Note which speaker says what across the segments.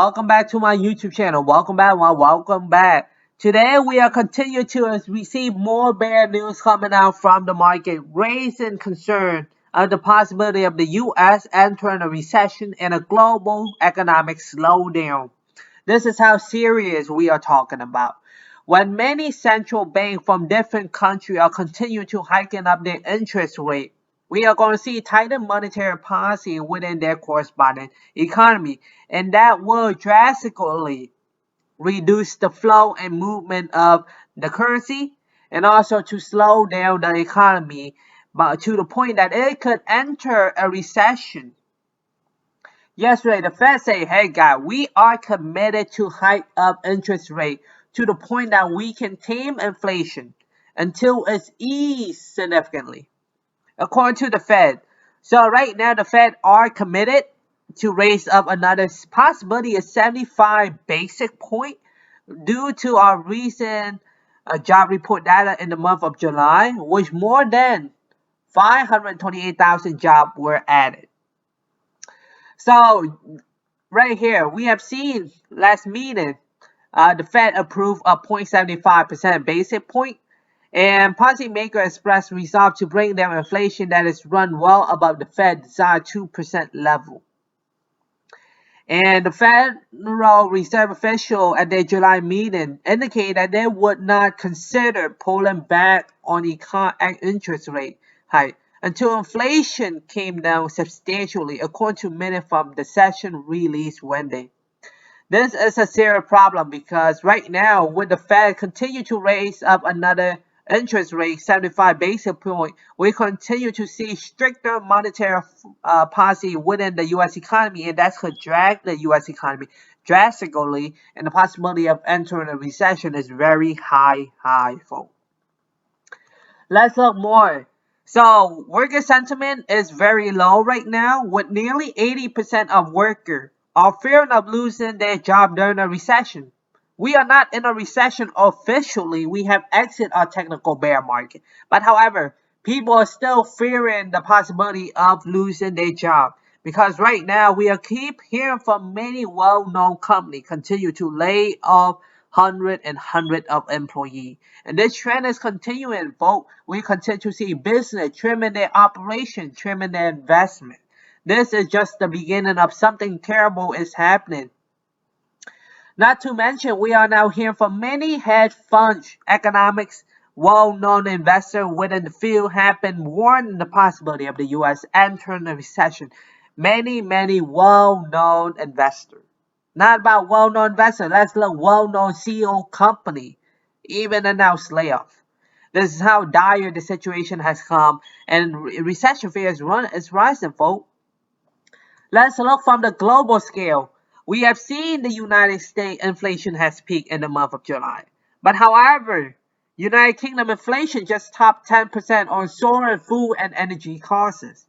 Speaker 1: welcome back to my YouTube channel. Welcome back. Today we are continuing to receive more bad news coming out from the market, raising concern of the possibility of the U.S. entering a recession and a global economic slowdown. This is how serious we are talking about. When many central banks from different countries are continuing to hiking up their interest rate, we are going to see tighter monetary policy within their corresponding economy, and that will drastically reduce the flow and movement of the currency and also to slow down the economy, but to the point that it could enter a recession. Yesterday, the Fed said, hey guys, we are committed to hike up interest rate to the point that we can tame inflation until it's eased significantly, according to the Fed. So right now, the Fed are committed to raise up another possibility of 75 basic point due to our recent job report data in the month of July, which more than 528,000 jobs were added. So right here, we have seen last meeting, the Fed approved a 0.75% basic point, and policymakers expressed resolve to bring down inflation that is run well above the Fed's desired 2% level. And the Federal Reserve official at their July meeting indicated that they would not consider pulling back on interest rate hike until inflation came down substantially, according to minutes from the session released Wednesday. This is a serious problem because right now, with the Fed continue to raise up another interest rate, 75 basis point, we continue to see stricter monetary policy within the U.S. economy, and that could drag the U.S. economy drastically, and the possibility of entering a recession is very high, folks. Let's look more. So, worker sentiment is very low right now, with nearly 80% of workers are fearing of losing their job during a recession. We are not in a recession officially. We have exited our technical bear market. But however, people are still fearing the possibility of losing their job. Because right now, we are keep hearing from many well-known companies continue to lay off hundreds of employees. And this trend is continuing, folks. We continue to see business trimming their operation, trimming their investment. This is just the beginning of something terrible is happening. Not to mention, we are now hearing from many hedge funds, economics, well-known investors within the field have been warning the possibility of the U.S. entering a recession. Many well-known investors. Not about well-known investors. Let's look well-known CEO company even announced layoff. This is how dire the situation has come, and recession fear is rising, folks. Let's look from the global scale. We have seen the United States inflation has peaked in the month of July. But however, United Kingdom inflation just topped 10% on soaring food and energy costs.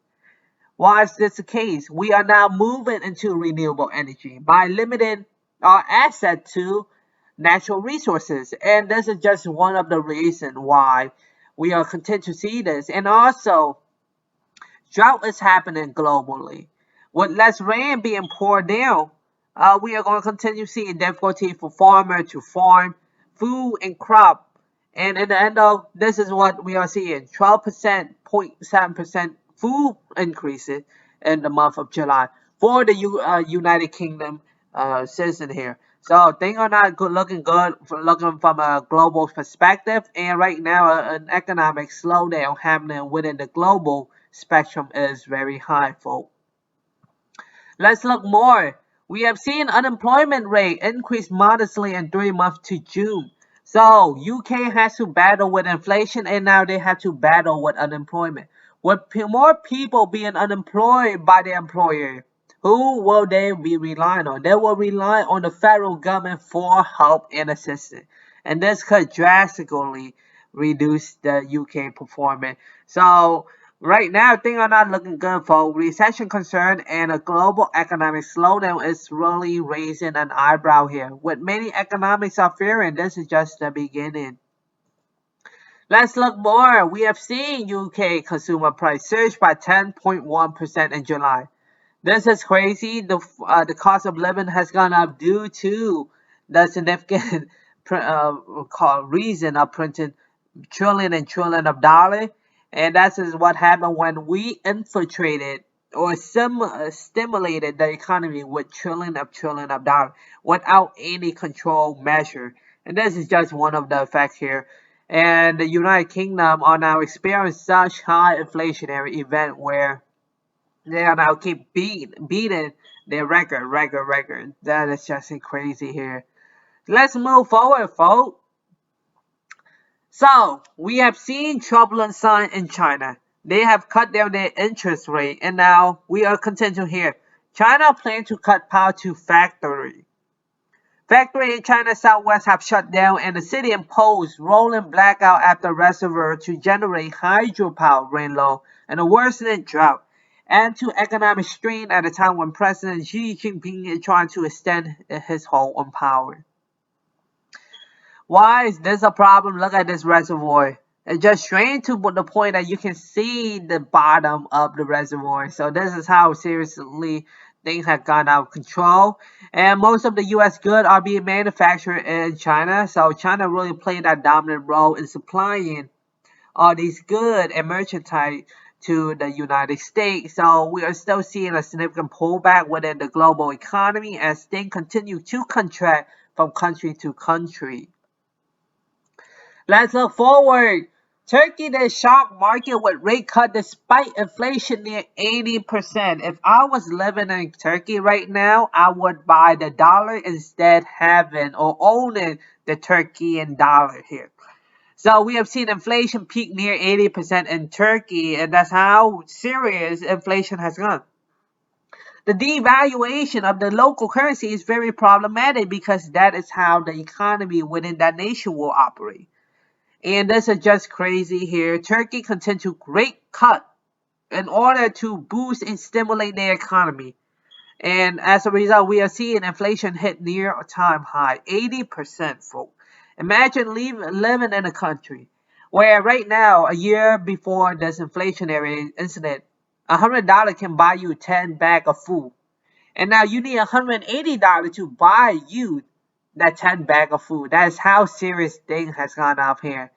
Speaker 1: Why is this the case? We are now moving into renewable energy by limiting our asset to natural resources. And this is just one of the reasons why we are continuing to see this. And also, drought is happening globally. With less rain being poured down, we are going to continue seeing difficulty for farmers to farm food and crop. And in the end of this is what we are seeing, 12%, 0.7% food increases in the month of July for the United Kingdom citizen here. So things are not looking good looking from a global perspective. And right now, an economic slowdown happening within the global spectrum is very high, folks. Let's look more. We have seen unemployment rate increase modestly in 3 months to June. So UK has to battle with inflation, and now they have to battle with unemployment. With more people being unemployed by their employer, who will they be relying on? They will rely on the federal government for help and assistance. And this could drastically reduce the UK performance. So right now, things are not looking good for recession concern, and a global economic slowdown is really raising an eyebrow here. With many economics are fearing, this is just the beginning. Let's look more. We have seen UK consumer price surge by 10.1% in July. This is crazy. The cost of living has gone up due to the significant reason of printing trillion and trillion of dollars, and that is what happened when we infiltrated or stimulated the economy with trillion of dollars without any control measure. And this is just one of the effects here. And the United Kingdom are now experiencing such high inflationary event where they are now keep beating their record. That is just crazy here. Let's move forward, folks. So we have seen turbulent sign in China. They have cut down their interest rate, and now we are continuing here. China plans to cut power to factory. Factory in China Southwest have shut down, and the city imposed rolling blackout after reservoir to generate hydropower ran low and a worsening drought, and to economic strain at a time when President Xi Jinping is trying to extend his hold on power. Why is this a problem? Look at this reservoir. It just drained to the point that you can see the bottom of the reservoir. So this is how seriously things have gone out of control. And most of the U.S. goods are being manufactured in China. So China really played a dominant role in supplying all these goods and merchandise to the United States. So we are still seeing a significant pullback within the global economy as things continue to contract from country to country. Let's look forward. Turkey the shock market with rate cut despite inflation near 80%. If I was living in Turkey right now, I would buy the dollar instead having or owning the Turkian dollar here. So we have seen inflation peak near 80% in Turkey, and that's how serious inflation has gone. The devaluation of the local currency is very problematic because that is how the economy within that nation will operate. And this is just crazy here. Turkey continues to rate cut in order to boost and stimulate their economy. And as a result, we are seeing inflation hit near a time high, 80%, folks. Imagine living in a country where right now, a year before this inflationary incident, $100 can buy you 10 bags of food. And now you need $180 to buy you that 10 bag of food. That is how serious thing has gone off here.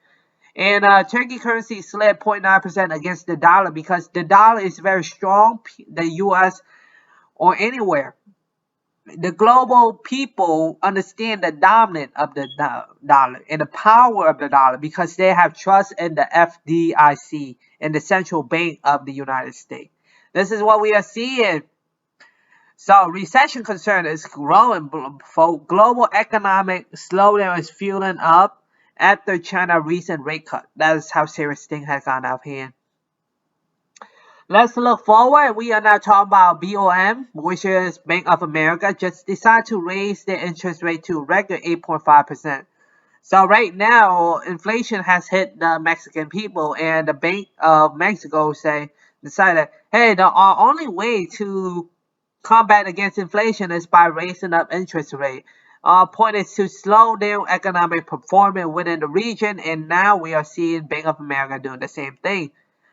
Speaker 1: And Turkey currency slid 0.9% against the dollar because the dollar is very strong. The U.S. or anywhere, the global people understand the dominance of the dollar and the power of the dollar because they have trust in the FDIC and the central bank of the United States. This is what we are seeing. So recession concern is growing. Global economic slowdown is fueling up after China recent rate cut. That is how serious things have gone out here. Let's look forward. We are now talking about BOM, which is Bank of America, just decided to raise their interest rate to a record 8.5%. So right now, inflation has hit the Mexican people, and the Bank of Mexico decided, hey, the our only way to combat against inflation is by raising up interest rate. Our point is to slow down economic performance within the region, and now we are seeing Bank of America doing the same thing.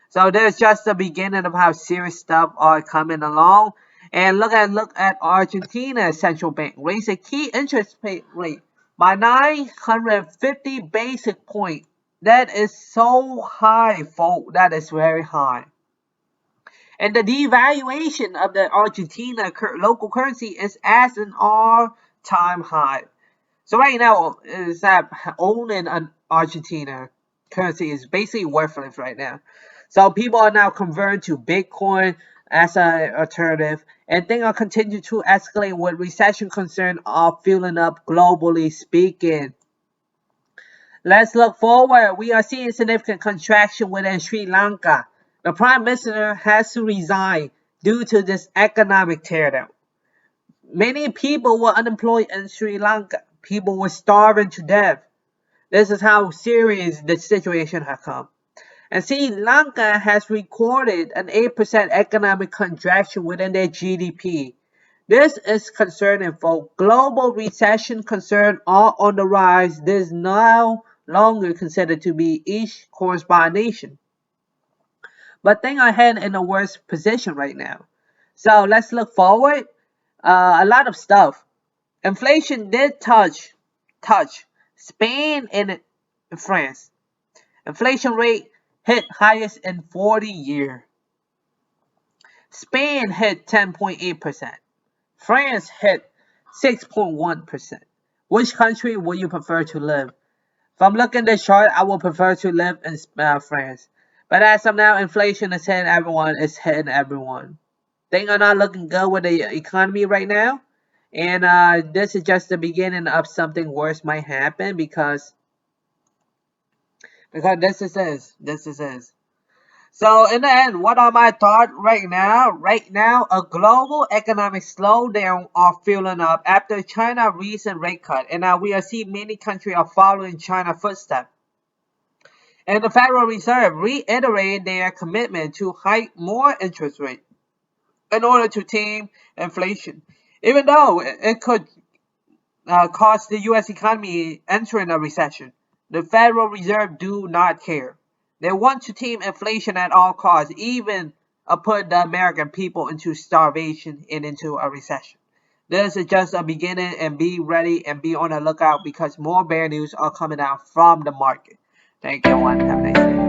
Speaker 1: So there's just the beginning of how serious stuff are coming along. And look at Argentina central bank raise a key interest rate by 950 basic point. That is so high, folks. That is very high. And the devaluation of the Argentina local currency is at an all-time high. So right now, is that owning an Argentina currency is basically worthless right now. So people are now converting to Bitcoin as an alternative, and things are continuing to escalate with recession concern are fueling up globally speaking. Let's look forward. We are seeing significant contraction within Sri Lanka. The Prime Minister has to resign due to this economic teardown. Many people were unemployed in Sri Lanka. People were starving to death. This is how serious the situation has come. And Sri Lanka has recorded an 8% economic contraction within their GDP. This is concerning, folks. Global recession concern are on the rise. This is no longer considered to be each corresponding nation. But things are heading in the worst position right now. So let's look forward. A lot of stuff. Inflation did touch Spain and France. Inflation rate hit highest in 40 years. Spain hit 10.8%. France hit 6.1%. Which country would you prefer to live? If I'm looking at the chart, I would prefer to live in France. But as of now, inflation is hitting everyone. It's hitting everyone. Things are not looking good with the economy right now. And this is just the beginning of something worse might happen because this is it. This is it. So in the end, what are my thoughts right now? Right now, a global economic slowdown are fueling up after China's recent rate cut, and now we are seeing many countries are following China's footsteps. And the Federal Reserve reiterated their commitment to hike more interest rates in order to tame inflation, even though it could cause the U.S. economy entering a recession. The Federal Reserve do not care. They want to tame inflation at all costs, even put the American people into starvation and into a recession. This is just a beginning, and be ready and be on the lookout because more bad news are coming out from the market. Thank you, everyone. Have a nice day.